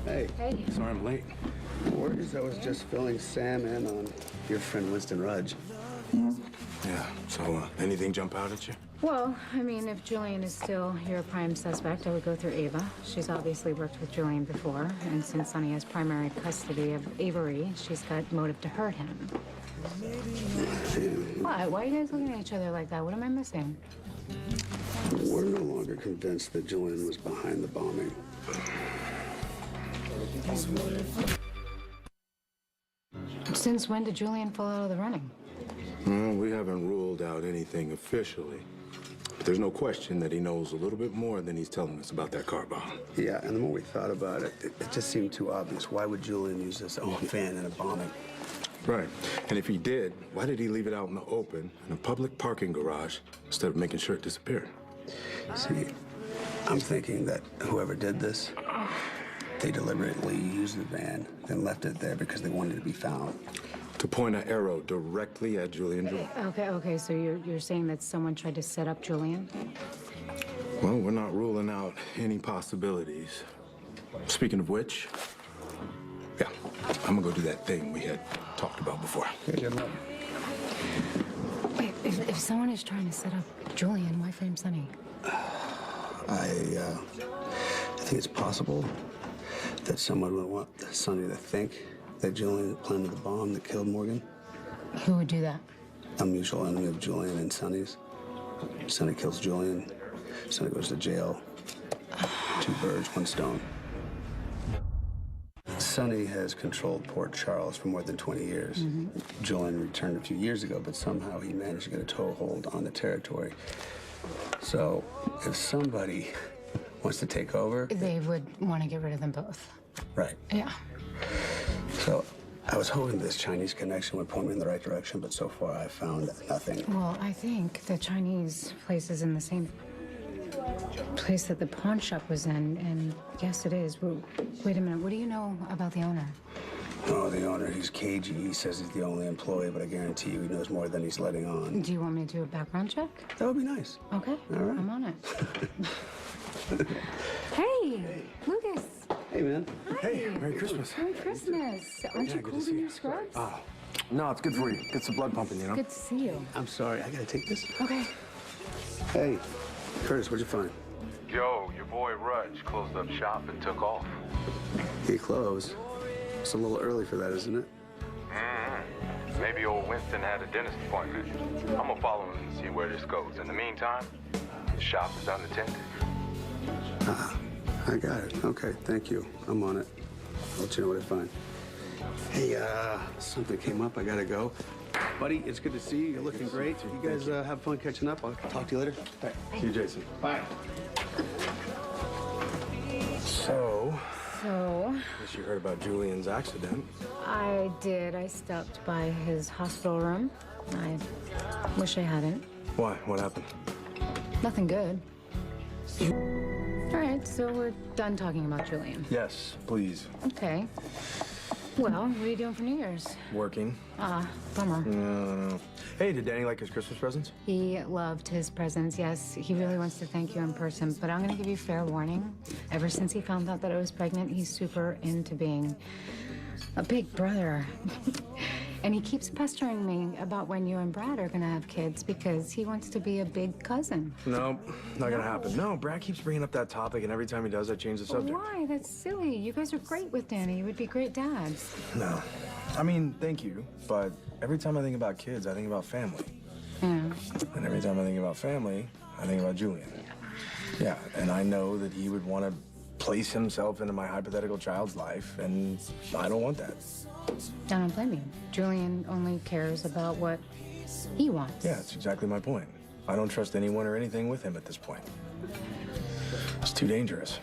Hey. Hey. Sorry I'm late. Word is I was just filling Sam in on your friend Winston Rudge. Yeah, so anything jump out at you? Well, I mean, if Julian is still your prime suspect, I would go through Ava. She's obviously worked with Julian before, and since Sonny has primary custody of Avery, she's got motive to hurt him. What? Why are you guys looking at each other like that? What am I missing? We're no longer convinced that Julian was behind the bombing. Since when did Julian fall out of the running? Well, we haven't ruled out anything officially. But there's no question that he knows a little bit more than he's telling us about that car bomb. Yeah, and the more we thought about it, it just seemed too obvious. Why would Julian use his own van in a bombing? Right. And if he did, why did he leave it out in the open in a public parking garage instead of making sure it disappeared? See, I'm thinking that whoever did this, they deliberately used the van and left it there because they wanted it to be found. To point an arrow directly at Julian Joy. Okay, so you're saying that someone tried to set up Julian? Well, we're not ruling out any possibilities. Speaking of which, yeah, I'm gonna go do that thing we had talked about before. Okay, good luck. Wait, if someone is trying to set up Julian, why frame Sonny? I think it's possible that someone would want Sonny to think that Julian planted the bomb that killed Morgan. Who would do that? A mutual enemy of Julian and Sonny's. Sonny kills Julian. Sonny goes to jail. Two birds, one stone. Sonny has controlled Port Charles for more than 20 years. Julian returned a few years ago, but somehow he managed to get a toehold on the territory. So if somebody wants to take over... They would want to get rid of them both. Right. Yeah. So I was hoping this Chinese connection would point me in the right direction, but so far I've found nothing. Well, I think the Chinese place is in the same place that the pawn shop was in, and yes, it is. Wait a minute, what do you know about the owner? Oh, the owner, he's cagey. He says he's the only employee, but I guarantee you he knows more than he's letting on. Do you want me to do a background check? That would be nice. Okay, all right. I'm on it. Hey, Lucas. Hey, man. Hi. Hey, Merry Christmas. Merry Christmas. Aren't you good to cold see in you. your scrubs? Oh, no, it's good for you. Gets the blood pumping, you know? Good to see you. I'm sorry, I gotta take this. Okay. Hey, Curtis, what'd you find? Yo, your boy Rudge closed up shop and took off. He closed. It's a little early for that, isn't it? Maybe old Winston had a dentist appointment. I'm gonna follow him and see where this goes. In the meantime, the shop is unattended. I got it. Okay, thank you. I'm on it. I'll let you know what I find. Hey, something came up. I gotta go. Buddy, it's good to see you. You're looking great. You guys have fun catching up. I'll talk to you later. All right. See you, Jason. Bye. So, Guess you heard about Julian's accident. I did. I stopped by his hospital room. I wish I hadn't. Why? What happened? Nothing good. All right, so we're done talking about Julian. Yes, please. Okay. Well, what are you doing for New Year's? Working. Bummer. Hey, did Danny like his Christmas presents? He loved his presents, yes. He really wants to thank you in person, but I'm gonna give you fair warning. Ever since he found out that I was pregnant, he's super into being a big brother. And he keeps pestering me about when you and Brad are gonna have kids because he wants to be a big cousin. No, not gonna happen. No, Brad keeps bringing up that topic, and every time he does, I change the subject. Why? That's silly. You guys are great with Danny. You would be great dads. No. I mean, thank you, but every time I think about kids, I think about family. Yeah. And every time I think about family, I think about Julian. Yeah, and I know that he would want to place himself into my hypothetical child's life, and I don't want that. I don't blame you. Julian only cares about what he wants. Yeah, that's exactly my point. I don't trust anyone or anything with him at this point. It's too dangerous.